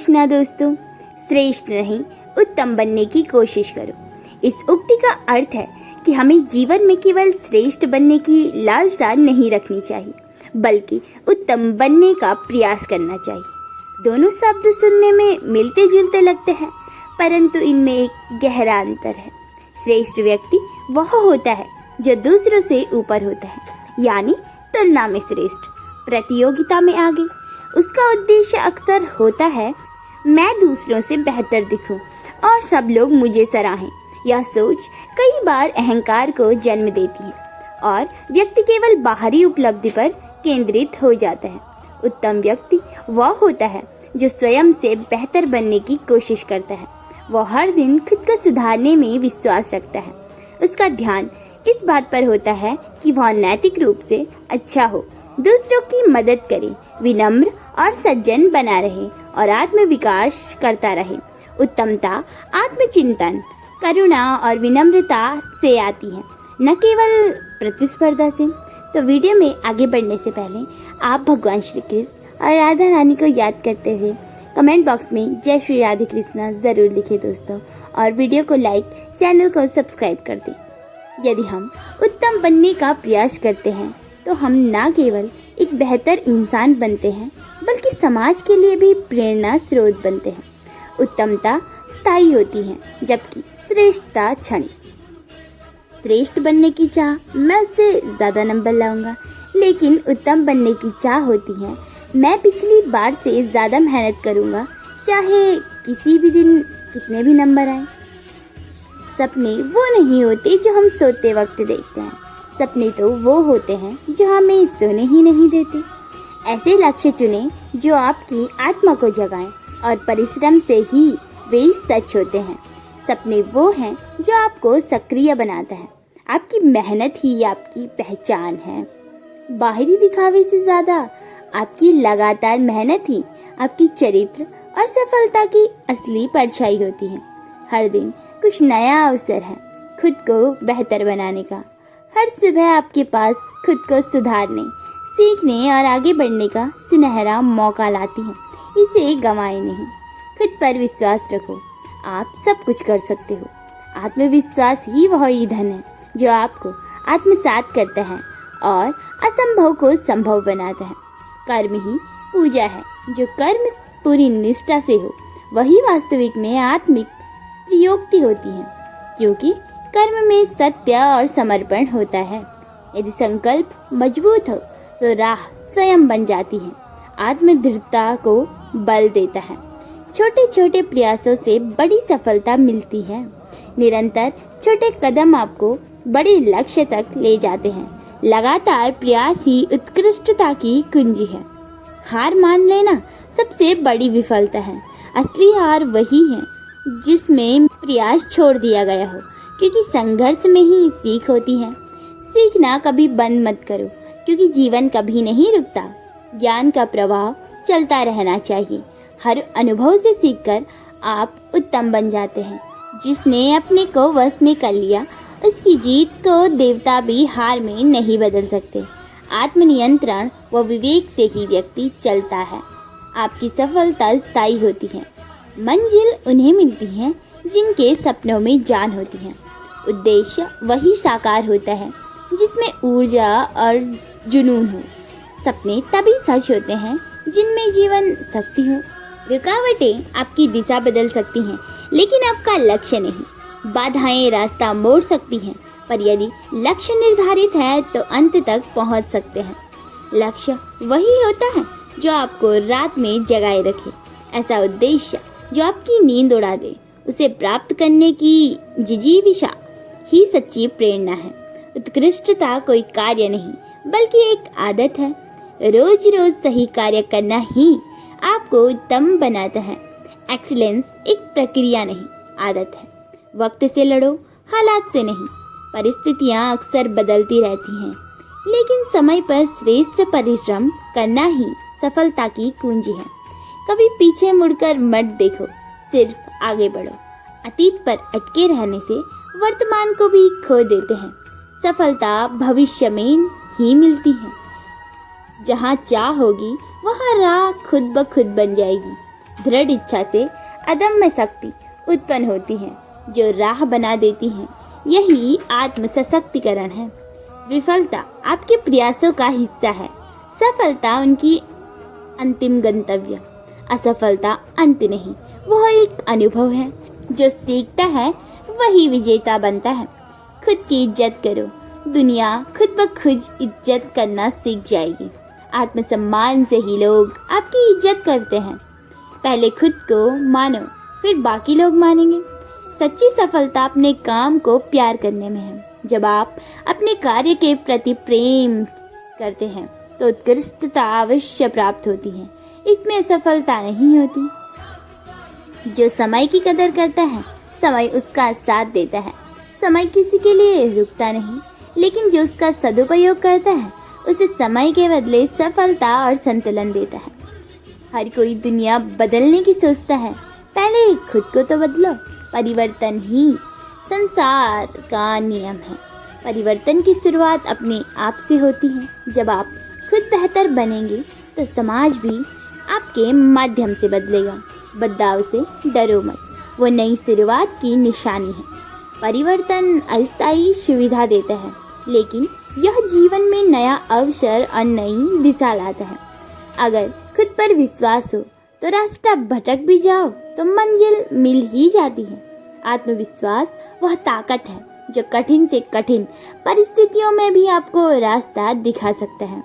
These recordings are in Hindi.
कृष्णा दोस्तों, श्रेष्ठ नहीं उत्तम बनने की कोशिश करो। इस उक्ति का अर्थ है कि हमें जीवन में केवल श्रेष्ठ बनने की लालसा नहीं रखनी चाहिए, बल्कि उत्तम बनने का प्रयास करना चाहिए। दोनों शब्द सुनने में मिलते जुलते लगते हैं, परंतु इनमें एक गहरा अंतर है। श्रेष्ठ व्यक्ति वह होता है जो दूसरों से ऊपर होता है, यानी तुलना में श्रेष्ठ, प्रतियोगिता में आगे। उसका उद्देश्य अक्सर होता है मैं दूसरों से बेहतर दिखूं और सब लोग मुझे सराहें। यह सोच कई बार अहंकार को जन्म देती है और व्यक्ति केवल बाहरी उपलब्धि पर केंद्रित हो जाता है। उत्तम व्यक्ति वह होता है जो स्वयं से बेहतर बनने की कोशिश करता है। वह हर दिन खुद को सुधारने में विश्वास रखता है। उसका ध्यान इस बात पर होता है कि वह नैतिक रूप से अच्छा हो, दूसरों की मदद करे, विनम्र और सज्जन बना रहे और आत्म विकास करता रहे। उत्तमता आत्मचिंतन, करुणा और विनम्रता से आती है, न केवल प्रतिस्पर्धा से। तो वीडियो में आगे बढ़ने से पहले आप भगवान श्री कृष्ण और राधा रानी को याद करते हुए कमेंट बॉक्स में जय श्री राधे कृष्णा ज़रूर लिखें दोस्तों, और वीडियो को लाइक, चैनल को सब्सक्राइब कर दें। यदि हम उत्तम बनने का प्रयास करते हैं तो हम न केवल एक बेहतर इंसान बनते हैं, बल्कि समाज के लिए भी प्रेरणा स्रोत बनते हैं। उत्तमता स्थायी होती है, जबकि श्रेष्ठता क्षणिक। श्रेष्ठ बनने की चाह, मैं उससे ज़्यादा नंबर लाऊंगा, लेकिन उत्तम बनने की चाह होती है मैं पिछली बार से ज़्यादा मेहनत करूंगा, चाहे किसी भी दिन कितने भी नंबर आए। सपने वो नहीं होते जो हम सोते वक्त देखते हैं, सपने तो वो होते हैं जो हमें सोने ही नहीं देते। ऐसे लक्ष्य चुनें जो आपकी आत्मा को जगाएं, और परिश्रम से ही वे सच होते हैं। सपने वो हैं जो आपको सक्रिय बनाता है। आपकी मेहनत ही आपकी पहचान है। बाहरी दिखावे से ज़्यादा आपकी लगातार मेहनत ही आपकी चरित्र और सफलता की असली परछाई होती है। हर दिन कुछ नया अवसर है खुद को बेहतर बनाने का। हर सुबह आपके पास खुद को सुधारने, सीखने और आगे बढ़ने का सुनहरा मौका लाती है। इसे गंवाएं नहीं। खुद पर विश्वास रखो, आप सब कुछ कर सकते हो। आत्मविश्वास ही वह ईंधन है जो आपको आत्मसात करता है और असंभव को संभव बनाता है। कर्म ही पूजा है। जो कर्म पूरी निष्ठा से हो, वही वास्तविक में आत्मिक प्रयोक्ति होती है, क्योंकि कर्म में सत्य और समर्पण होता है। यदि संकल्प मजबूत हो तो राह स्वयं बन जाती है। आत्मदृढ़ता को बल देता है। छोटे छोटे प्रयासों से बड़ी सफलता मिलती है। निरंतर छोटे कदम आपको बड़े लक्ष्य तक ले जाते हैं। लगातार प्रयास ही उत्कृष्टता की कुंजी है। हार मान लेना सबसे बड़ी विफलता है। असली हार वही है जिसमें प्रयास छोड़ दिया गया हो, क्योंकि संघर्ष में ही सीख होती है। सीखना कभी बंद मत करो, क्योंकि जीवन कभी नहीं रुकता। ज्ञान का प्रवाह चलता रहना चाहिए। हर अनुभव से सीखकर आप उत्तम बन जाते हैं। जिसने अपने को वश में कर लिया, उसकी जीत को देवता भी हार में नहीं बदल सकते। आत्मनियंत्रण व विवेक से ही व्यक्ति चलता है। आपकी सफलता स्थायी होती है। मंजिल उन्हें मिलती है जिनके सपनों में जान होती है। उद्देश्य वही साकार होता है जिसमें ऊर्जा और जुनून हो। सपने तभी सच होते हैं जिनमें जीवन शक्ति हो। रुकावटें आपकी दिशा बदल सकती हैं, लेकिन आपका लक्ष्य नहीं। बाधाएं रास्ता मोड़ सकती हैं, पर यदि लक्ष्य निर्धारित है तो अंत तक पहुंच सकते हैं। लक्ष्य वही होता है जो आपको रात में जगाए रखे। ऐसा उद्देश्य जो आपकी नींद उड़ा दे, उसे प्राप्त करने की जिजीविषा ही सच्ची प्रेरणा है। उत्कृष्टता कोई कार्य नहीं, बल्कि एक आदत है। रोज रोज सही कार्य करना ही आपको उत्तम बनाता है। एक्सीलेंस एक प्रक्रिया नहीं, आदत है। वक्त से लड़ो, हालात से नहीं। परिस्थितियाँ अक्सर बदलती रहती हैं, लेकिन समय पर श्रेष्ठ परिश्रम करना ही सफलता की कुंजी है। कभी पीछे मुड़कर मत देखो, सिर्फ आगे बढ़ो। अतीत पर अटके रहने से वर्तमान को भी खो देते हैं। सफलता भविष्य में ही मिलती है। जहाँ चाह होगी वहाँ राह खुद ब खुद बन जाएगी। दृढ़ इच्छा से अदम्य शक्ति उत्पन्न होती है जो राह बना देती है। यही आत्म सशक्तिकरण है। विफलता आपके प्रयासों का हिस्सा है, सफलता उनकी अंतिम गंतव्य। असफलता अंत नहीं, वह एक अनुभव है। जो सीखता है वही विजेता बनता है। खुद की इज्जत करो, दुनिया खुद ब खुद इज्जत करना सीख जाएगी। आत्मसम्मान से ही लोग आपकी इज्जत करते हैं। पहले खुद को मानो, फिर बाकी लोग मानेंगे। सच्ची सफलता अपने काम को प्यार करने में है। जब आप अपने कार्य के प्रति प्रेम करते हैं तो उत्कृष्टता अवश्य प्राप्त होती है। इसमें असफलता नहीं होती। जो समय की कदर करता है, समय उसका साथ देता है। समय किसी के लिए रुकता नहीं, लेकिन जो उसका सदुपयोग करता है उसे समय के बदले सफलता और संतुलन देता है। हर कोई दुनिया बदलने की सोचता है, पहले खुद को तो बदलो। परिवर्तन ही संसार का नियम है। परिवर्तन की शुरुआत अपने आप से होती है। जब आप खुद बेहतर बनेंगे तो समाज भी आपके माध्यम से बदलेगा। बदलाव से डरो मत, वो नई शुरुआत की निशानी है। परिवर्तन अस्थायी सुविधा देता है, लेकिन यह जीवन में नया अवसर और नई दिशा लाता है। अगर खुद पर विश्वास हो तो रास्ता भटक भी जाओ तो मंजिल मिल ही जाती है। आत्मविश्वास वह ताकत है जो कठिन से कठिन परिस्थितियों में भी आपको रास्ता दिखा सकता है।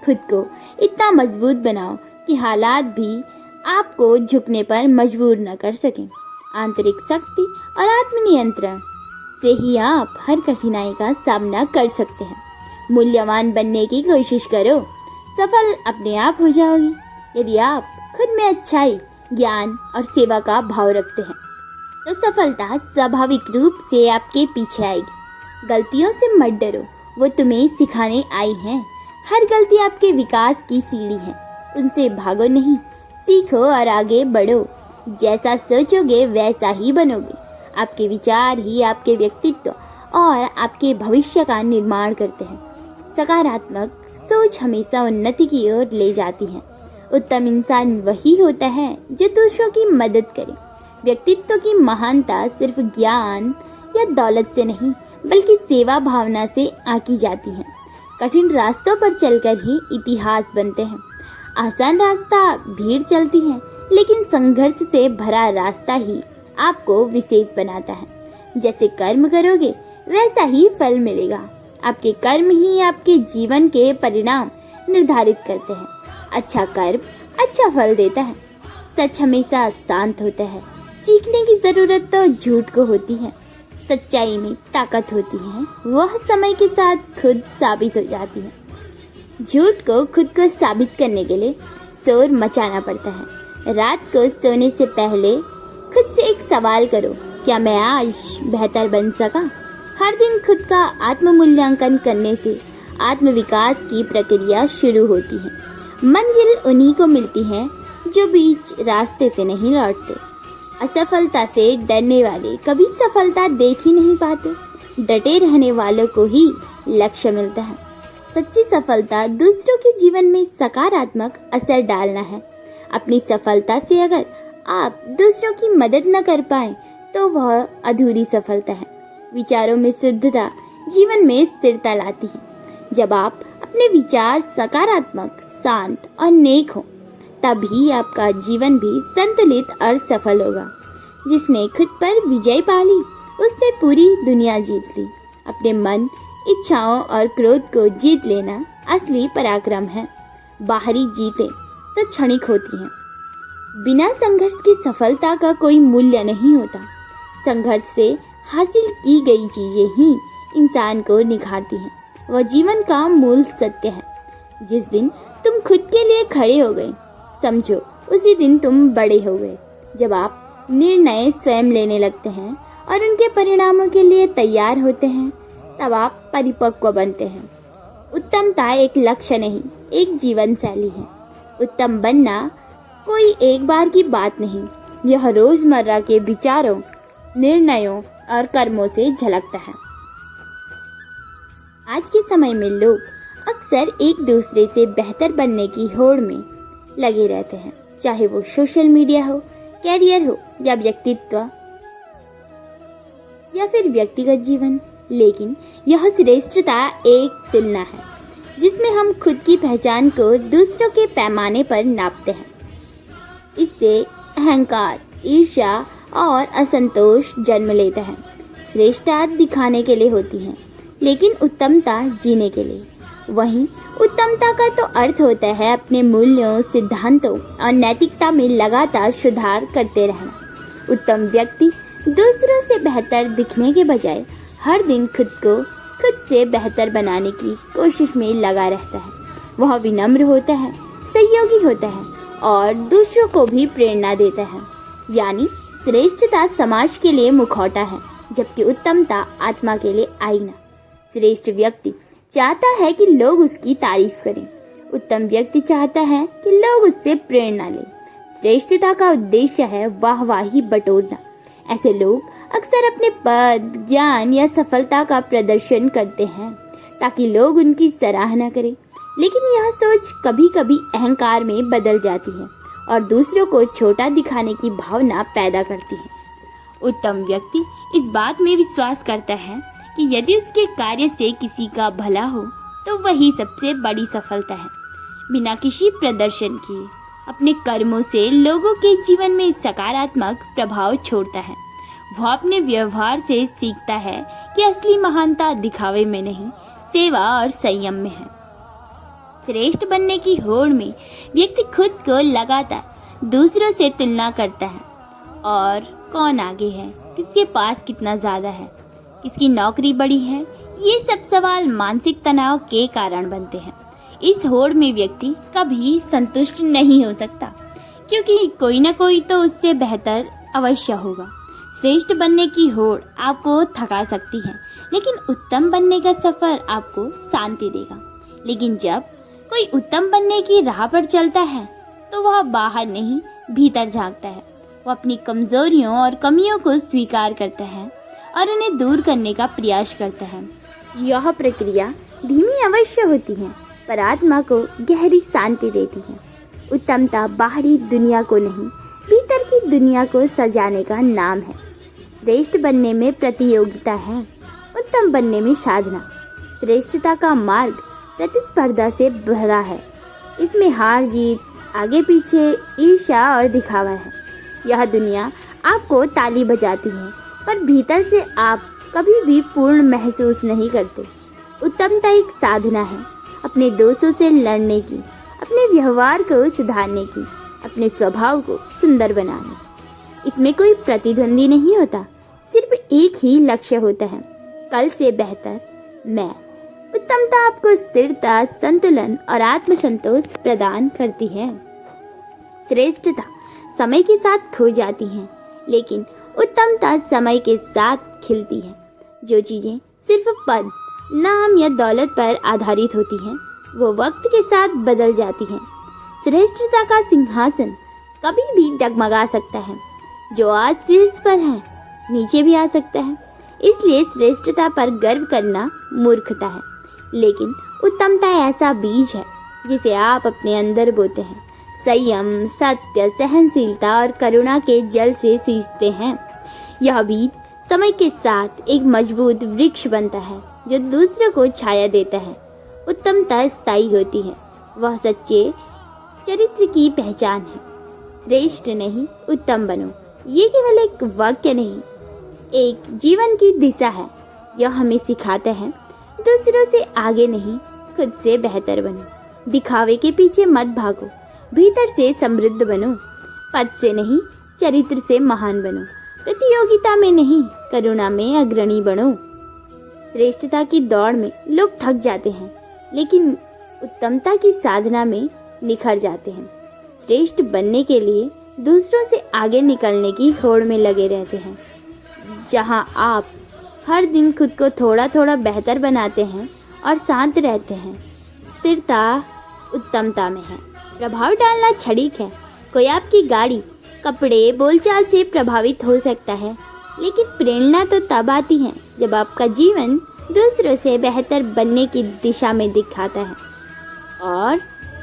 खुद को इतना मजबूत बनाओ कि हालात भी आपको झुकने पर मजबूर न कर सकें। आंतरिक शक्ति और आत्मनियंत्रण से ही आप हर कठिनाई का सामना कर सकते हैं। मूल्यवान बनने की कोशिश करो, सफल अपने आप हो जाओगे। यदि आप खुद में अच्छाई, ज्ञान और सेवा का भाव रखते हैं तो सफलता स्वाभाविक रूप से आपके पीछे आएगी। गलतियों से मत डरो, वो तुम्हें सिखाने आई हैं। हर गलती आपके विकास की सीढ़ी है, उनसे भागो नहीं, सीखो और आगे बढ़ो। जैसा सोचोगे वैसा ही बनोगे। आपके विचार ही आपके व्यक्तित्व और आपके भविष्य का निर्माण करते हैं। सकारात्मक सोच हमेशा उन्नति की ओर ले जाती है। उत्तम इंसान वही होता है जो दूसरों की मदद करे। व्यक्तित्व की महानता सिर्फ ज्ञान या दौलत से नहीं, बल्कि सेवा भावना से आंकी जाती है। कठिन रास्तों पर चलकर ही इतिहास बनते हैं। आसान रास्ता भीड़ चलती है, लेकिन संघर्ष से भरा रास्ता ही आपको विशेष बनाता है। जैसे कर्म करोगे वैसा ही फल मिलेगा। आपके कर्म ही आपके जीवन के परिणाम निर्धारित करते हैं। अच्छा कर्म अच्छा फल देता है। सच हमेशा शांत होता है। चीखने की जरूरत तो झूठ को होती है। सच्चाई में ताकत होती है, वह समय के साथ खुद साबित हो जाती है। झूठ को खुद को साबित करने के लिए शोर मचाना पड़ता है। रात को सोने से पहले खुद से एक सवाल करो, क्या मैं आज बेहतर बन सका? हर दिन खुद का आत्ममूल्यांकन करने से आत्मविकास की प्रक्रिया शुरू होती है। मंजिल उन्हीं को मिलती है जो बीच रास्ते से नहीं लौटते। असफलता से डरने वाले कभी सफलता देख ही नहीं पाते। डटे रहने वालों को ही लक्ष्य मिलता है। सच्ची सफलता दूसरों के जीवन में सकारात्मक असर डालना है। अपनी सफलता से अगर आप दूसरों की मदद न कर पाए तो वह अधूरी सफलता है। विचारों में शुद्धता जीवन में स्थिरता लाती है। जब आप अपने विचार सकारात्मक, शांत और नेक हो, तभी आपका जीवन भी संतुलित और सफल होगा। जिसने खुद पर विजय पा ली उसने पूरी दुनिया जीत ली। अपने मन, इच्छाओं और क्रोध को जीत लेना असली पराक्रम है। बाहरी जीते तो क्षणिक होती हैं। बिना संघर्ष की सफलता का कोई मूल्य नहीं होता। संघर्ष से हासिल की गई चीजें ही इंसान को निखारती हैं। वह जीवन का मूल सत्य है। जिस दिन तुम खुद के लिए खड़े हो गए, समझो उसी दिन तुम बड़े हो गए। जब आप निर्णय स्वयं लेने लगते हैं और उनके परिणामों के लिए तैयार होते हैं, तब आप परिपक्व बनते हैं। उत्तमता एक लक्ष्य नहीं, एक जीवन शैली है। उत्तम बनना कोई एक बार की बात नहीं, यह रोजमर्रा के विचारों, निर्णयों और कर्मों से झलकता है। आज के समय में लोग अक्सर एक दूसरे से बेहतर बनने की होड़ में लगे रहते हैं। चाहे वो सोशल मीडिया हो, कैरियर हो या व्यक्तित्व या फिर व्यक्तिगत जीवन। लेकिन यह श्रेष्ठता एक तुलना है जिसमें हम खुद की पहचान को दूसरों के पैमाने पर नापते हैं। इससे अहंकार, ईर्ष्या और असंतोष जन्म लेता है। श्रेष्ठता दिखाने के लिए होती है, लेकिन उत्तमता जीने के लिए। वहीं उत्तमता का तो अर्थ होता है अपने मूल्यों, सिद्धांतों और नैतिकता में लगातार सुधार करते रहना। उत्तम व्यक्ति दूसरों से बेहतर दिखने के बजाय हर दिन खुद से बेहतर बनाने की कोशिश में लगा रहता है। वह विनम्र होता है, सहयोगी होता है और दूसरों को भी प्रेरणा देता है। यानी श्रेष्ठता समाज के लिए मुखौटा है, जबकि उत्तमता आत्मा के लिए आईना। श्रेष्ठ व्यक्ति चाहता है कि लोग उसकी तारीफ करें। उत्तम व्यक्ति चाहता है कि लोग उससे प्रेरणा लें। श्रेष्ठता का उद्देश्य है वाहवाही बटोरना। ऐसे लोग अक्सर अपने पद, ज्ञान या सफलता का प्रदर्शन करते हैं ताकि लोग उनकी सराहना करें। लेकिन यह सोच कभी कभी अहंकार में बदल जाती है और दूसरों को छोटा दिखाने की भावना पैदा करती है। उत्तम व्यक्ति इस बात में विश्वास करता है कि यदि उसके कार्य से किसी का भला हो तो वही सबसे बड़ी सफलता है। बिना किसी प्रदर्शन किए अपने कर्मों से लोगों के जीवन में सकारात्मक प्रभाव छोड़ता है। वह अपने व्यवहार से सीखता है कि असली महानता दिखावे में नहीं, सेवा और संयम में है। श्रेष्ठ बनने की होड़ में व्यक्ति खुद को लगातार दूसरों से तुलना करता है और कौन आगे है, किसके पास कितना ज़्यादा है, किसकी नौकरी बड़ी है। ये सब सवाल मानसिक तनाव के कारण बनते हैं। इस होड़ में व्यक्ति कभी संतुष्ट नहीं हो सकता, क्योंकि कोई ना कोई तो उससे बेहतर अवश्य होगा। श्रेष्ठ बनने की होड़ आपको थका सकती है, लेकिन उत्तम बनने का सफ़र आपको शांति देगा। लेकिन जब कोई उत्तम बनने की राह पर चलता है तो वह बाहर नहीं, भीतर झांकता है। वो अपनी कमजोरियों और कमियों को स्वीकार करता है और उन्हें दूर करने का प्रयास करता है। यह प्रक्रिया धीमी अवश्य होती है, पर आत्मा को गहरी शांति देती है। उत्तमता बाहरी दुनिया को नहीं, भीतर की दुनिया को सजाने का नाम है। श्रेष्ठ बनने में प्रतियोगिता है, उत्तम बनने में साधना। श्रेष्ठता का मार्ग प्रतिस्पर्धा से भरा है। इसमें हार जीत, आगे पीछे, ईर्ष्या और दिखावा है। यह दुनिया आपको ताली बजाती है, पर भीतर से आप कभी भी पूर्ण महसूस नहीं करते। उत्तमता एक साधना है, अपने दोषों से लड़ने की, अपने व्यवहार को सुधारने की, अपने स्वभाव को सुंदर बनाने। इसमें कोई प्रतिद्वंदी नहीं होता, सिर्फ एक ही लक्ष्य होता है, कल से बेहतर मैं। उत्तमता आपको स्थिरता, संतुलन और आत्मसंतोष प्रदान करती है। श्रेष्ठता समय के साथ खो जाती है, लेकिन उत्तमता समय के साथ खिलती है। जो चीज़ें सिर्फ पद, नाम या दौलत पर आधारित होती हैं, वो वक्त के साथ बदल जाती हैं। श्रेष्ठता का सिंहासन कभी भी डगमगा सकता है। जो आज शीर्ष पर है, नीचे भी आ सकता है। इसलिए श्रेष्ठता पर गर्व करना मूर्खता है, लेकिन उत्तमता ऐसा बीज है जिसे आप अपने अंदर बोते हैं। संयम, सत्य, सहनशीलता और करुणा के जल से सींचते हैं। यह बीज समय के साथ एक मजबूत वृक्ष बनता है जो दूसरों को छाया देता है। उत्तमता स्थायी होती है, वह सच्चे चरित्र की पहचान है। श्रेष्ठ नहीं, उत्तम बनो, ये केवल एक वाक्य नहीं, एक जीवन की दिशा है। यह हमें सिखाता है दूसरों से आगे नहीं, खुद से बेहतर बनो। दिखावे के पीछे मत भागो, भीतर से समृद्ध बनो। पद से नहीं, चरित्र से महान बनो। प्रतियोगिता में नहीं, करुणा में अग्रणी बनो। श्रेष्ठता की दौड़ में लोग थक जाते हैं, लेकिन उत्तमता की साधना में निखर जाते हैं। श्रेष्ठ बनने के लिए दूसरों से आगे निकलने की होड़ में लगे रहते हैं। जहां आप हर दिन खुद को थोड़ा थोड़ा बेहतर बनाते हैं और शांत रहते हैं। स्थिरता उत्तमता में है। प्रभाव डालना क्षणिक है। कोई आपकी गाड़ी, कपड़े, बोलचाल से प्रभावित हो सकता है, लेकिन प्रेरणा तो तब आती है जब आपका जीवन दूसरों से बेहतर बनने की दिशा में दिखाता है, और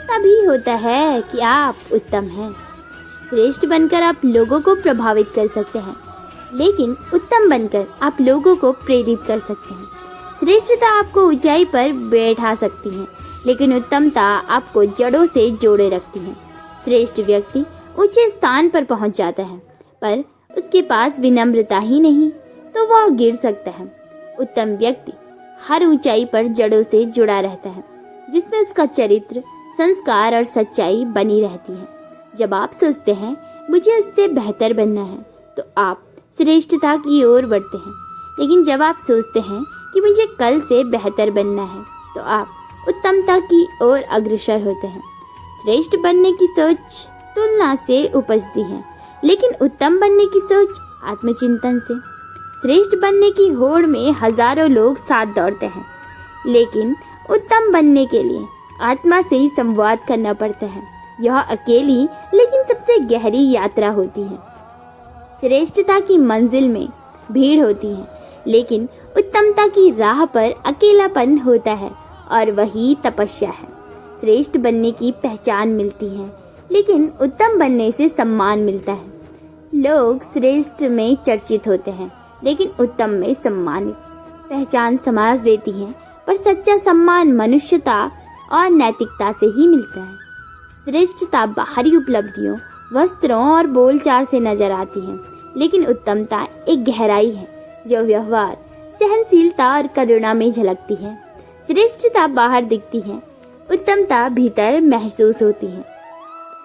तभी होता है कि आप उत्तम हैं। श्रेष्ठ बनकर आप लोगों को प्रभावित कर सकते हैं, लेकिन उत्तम बनकर आप लोगों को प्रेरित कर सकते हैं। श्रेष्ठता आपको ऊंचाई पर बैठा सकती है, लेकिन उत्तमता आपको जड़ों से जोड़े रखती है। श्रेष्ठ व्यक्ति ऊंचे स्थान पर पहुंच जाता है, पर उसके पास विनम्रता ही नहीं तो वह गिर सकता है। उत्तम व्यक्ति हर ऊंचाई पर जड़ों से जुड़ा रहता है, जिसमें उसका चरित्र, संस्कार और सच्चाई बनी रहती है। जब आप सोचते हैं मुझे उससे बेहतर बनना है, तो आप श्रेष्ठता की ओर बढ़ते हैं, लेकिन जब आप सोचते हैं कि मुझे कल से बेहतर बनना है, तो आप उत्तमता की ओर अग्रसर होते हैं। श्रेष्ठ बनने की सोच तुलना से उपजती है, लेकिन उत्तम बनने की सोच आत्मचिंतन से। श्रेष्ठ बनने की होड़ में हजारों लोग साथ दौड़ते हैं, लेकिन उत्तम बनने के लिए आत्मा से ही संवाद करना पड़ता है। यह अकेली लेकिन सबसे गहरी यात्रा होती है। श्रेष्ठता की मंजिल में भीड़ होती है, लेकिन उत्तमता की राह पर अकेलापन होता है, और वही तपस्या है। श्रेष्ठ बनने की पहचान मिलती है, लेकिन उत्तम बनने से सम्मान मिलता है। लोग श्रेष्ठ में चर्चित होते हैं, लेकिन उत्तम में सम्मानित। पहचान समाज देती है, पर सच्चा सम्मान मनुष्यता और नैतिकता से ही मिलता है। श्रेष्ठता बाहरी उपलब्धियों, वस्त्रों और बोलचाल से नजर आती है, लेकिन उत्तमता एक गहराई है जो व्यवहार, सहनशीलता और करुणा में झलकती है। श्रेष्ठता बाहर दिखती है, उत्तमता भीतर महसूस होती है।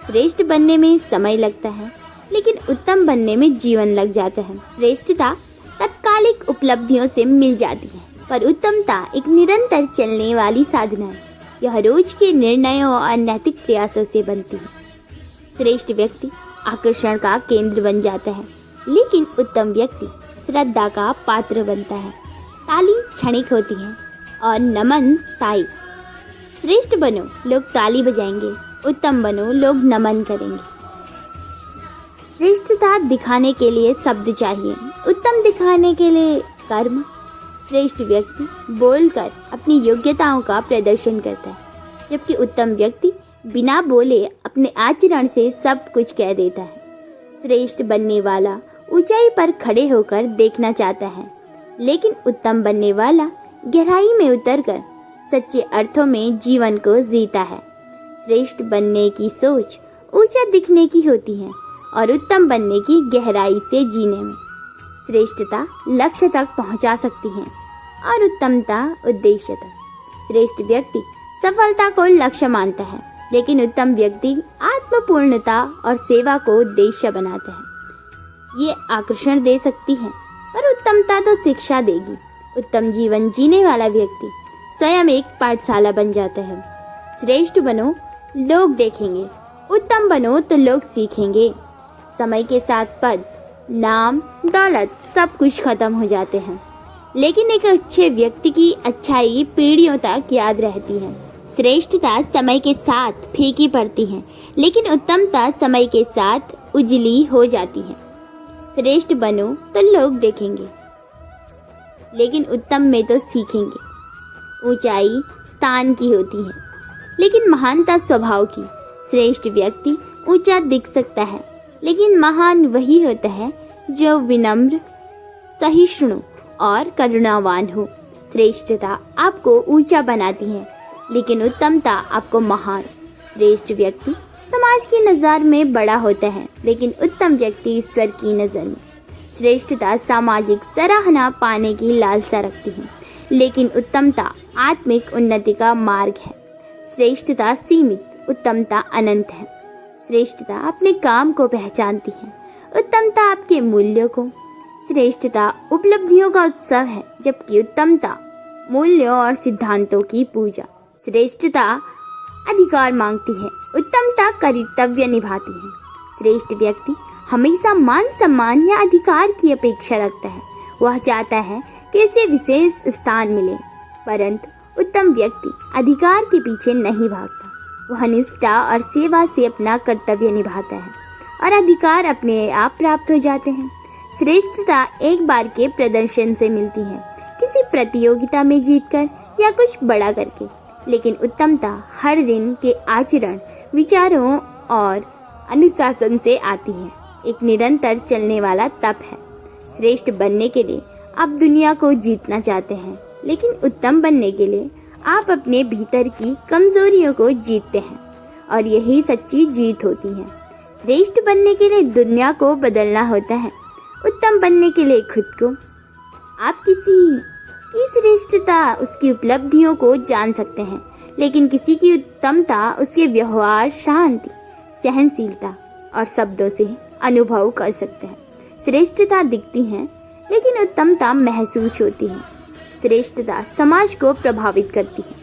श्रेष्ठ बनने में समय लगता है, लेकिन उत्तम बनने में जीवन लग जाता है। श्रेष्ठता तात्कालिक उपलब्धियों से मिल जाती है, पर उत्तमता एक निरंतर चलने वाली साधना है। यह रोज के निर्णयों और नैतिक प्रयासों से बनती है। श्रेष्ठ व्यक्ति आकर्षण का केंद्र बन जाता है, लेकिन उत्तम व्यक्ति श्रद्धा का पात्र बनता है। ताली क्षणिक होती है और नमन स्थायी। श्रेष्ठ बनो, लोग ताली बजाएंगे। उत्तम बनो, लोग नमन करेंगे। श्रेष्ठता दिखाने के लिए शब्द चाहिए, उत्तम दिखाने के लिए कर्म। श्रेष्ठ व्यक्ति बोलकर अपनी योग्यताओं का प्रदर्शन करता है, जबकि उत्तम व्यक्ति बिना बोले अपने आचरण से सब कुछ कह देता है। श्रेष्ठ बनने वाला ऊंचाई पर खड़े होकर देखना चाहता है, लेकिन उत्तम बनने वाला गहराई में उतरकर सच्चे अर्थों में जीवन को जीता है। श्रेष्ठ बनने की सोच ऊंचा दिखने की होती है, और उत्तम बनने की गहराई से जीने में। श्रेष्ठता लक्ष्य तक पहुंचा सकती है, और उत्तमता उद्देश्य तक। श्रेष्ठ व्यक्ति सफलता को लक्ष्य मानता है, लेकिन उत्तम व्यक्ति आत्मपूर्णता और सेवा को उद्देश्य बनाता है। ये आकर्षण दे सकती है, पर उत्तमता तो शिक्षा देगी। उत्तम जीवन जीने वाला व्यक्ति स्वयं एक पाठशाला बन जाता है। श्रेष्ठ बनो, लोग देखेंगे। उत्तम बनो तो लोग सीखेंगे। समय के साथ पद, नाम, दौलत सब कुछ खत्म हो जाते हैं, लेकिन एक अच्छे व्यक्ति की अच्छाई पीढ़ियों तक याद रहती है। श्रेष्ठता समय के साथ फीकी पड़ती है, लेकिन उत्तमता समय के साथ उजली हो जाती है। श्रेष्ठ बनो तो लोग देखेंगे, लेकिन उत्तम में तो सीखेंगे। ऊंचाई स्थान की होती है, लेकिन महानता स्वभाव की। श्रेष्ठ व्यक्ति ऊंचा दिख सकता है, लेकिन महान वही होता है जो विनम्र, सहिष्णु और करुणावान हो। श्रेष्ठता आपको ऊंचा बनाती है, लेकिन उत्तमता आपको महान। श्रेष्ठ व्यक्ति समाज की नज़र में बड़ा होता है, लेकिन उत्तम व्यक्ति ईश्वर की नज़र में। श्रेष्ठता सामाजिक सराहना पाने की लालसा रखती है, लेकिन उत्तमता आत्मिक उन्नति का मार्ग है। श्रेष्ठता सीमित, उत्तमता अनंत है। श्रेष्ठता अपने काम को पहचानती है, उत्तमता आपके मूल्यों को। श्रेष्ठता उपलब्धियों का उत्सव है, जबकि उत्तमता मूल्यों और सिद्धांतों की पूजा। श्रेष्ठता अधिकार मांगती है, उत्तमता कर्तव्य निभाती है। श्रेष्ठ व्यक्ति हमेशा मान सम्मान या अधिकार की अपेक्षा रखता है। वह चाहता है कि इसे विशेष स्थान मिले, परंतु उत्तम व्यक्ति अधिकार के पीछे नहीं भागता। वह निष्ठा और सेवा से अपना कर्तव्य निभाता है, और अधिकार अपने आप प्राप्त हो जाते हैं। श्रेष्ठता एक बार के प्रदर्शन से मिलती है, किसी प्रतियोगिता में जीतकर या कुछ बड़ा करके, लेकिन उत्तमता हर दिन के आचरण, विचारों और अनुशासन से आती है, एक निरंतर चलने वाला तप है। श्रेष्ठ बनने के लिए आप दुनिया को जीतना चाहते हैं, लेकिन उत्तम बनने के लिए आप अपने भीतर की कमजोरियों को जीतते हैं, और यही सच्ची जीत होती है। श्रेष्ठ बनने के लिए दुनिया को बदलना होता है, उत्तम बनने के लिए खुद को। आप किसी की श्रेष्ठता उसकी उपलब्धियों को जान सकते हैं, लेकिन किसी की उत्तमता उसके व्यवहार, शांति, सहनशीलता और शब्दों से अनुभव कर सकते हैं। श्रेष्ठता दिखती है, लेकिन उत्तमता महसूस होती है। श्रेष्ठता समाज को प्रभावित करती है,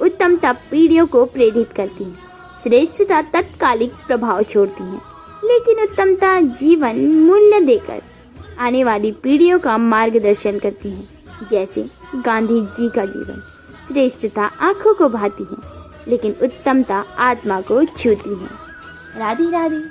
उत्तमता पीढ़ियों को प्रेरित करती है। श्रेष्ठता तत्कालिक प्रभाव छोड़ती है, लेकिन उत्तमता जीवन मूल्य देकर आने वाली पीढ़ियों का मार्गदर्शन करती है। जैसे गांधी जी का जीवन। श्रेष्ठता आंखों को भाती है, लेकिन उत्तमता आत्मा को छूती है। राधे राधे।